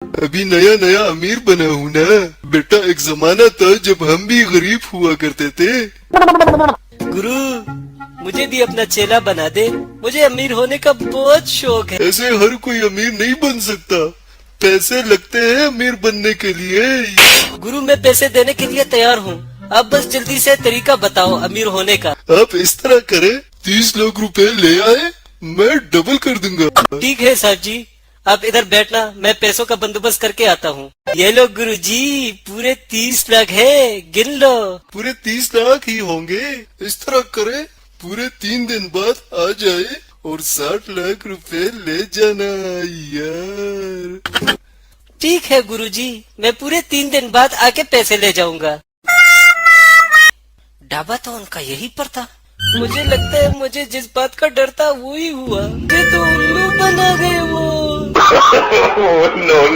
अभी नया नया अमीर बना हूँ ना बेटा। एक जमाना था जब हम भी गरीब हुआ करते थे। गुरु मुझे भी अपना चेला बना दे, मुझे अमीर होने का बहुत शौक है। ऐसे हर कोई अमीर नहीं बन सकता, पैसे लगते हैं अमीर बनने के लिए। गुरु मैं पैसे देने के लिए तैयार हूँ, आप बस जल्दी से तरीका बताओ अमीर होने का। आप इस तरह करें, 30 लाख रुपए ले आए, मैं डबल कर दूंगा। ठीक है साहब जी, आप इधर बैठना, मैं पैसों का बंदोबस्त करके आता हूँ। ये लो गुरु जी, पूरे 30 लाख है, गिन लो। पूरे 30 लाख ही होंगे। इस तरह करे, पूरे 3 दिन बाद आ जाए और 60 लाख रुपए ले जाना यार। ठीक है गुरु जी, मैं पूरे 3 दिन बाद आके पैसे ले जाऊंगा। ढाबा तो उनका यही पर था। मुझे लगता है मुझे जिस बात का डर था वो ही हुआ। ये तो उल्लू बना गए वो।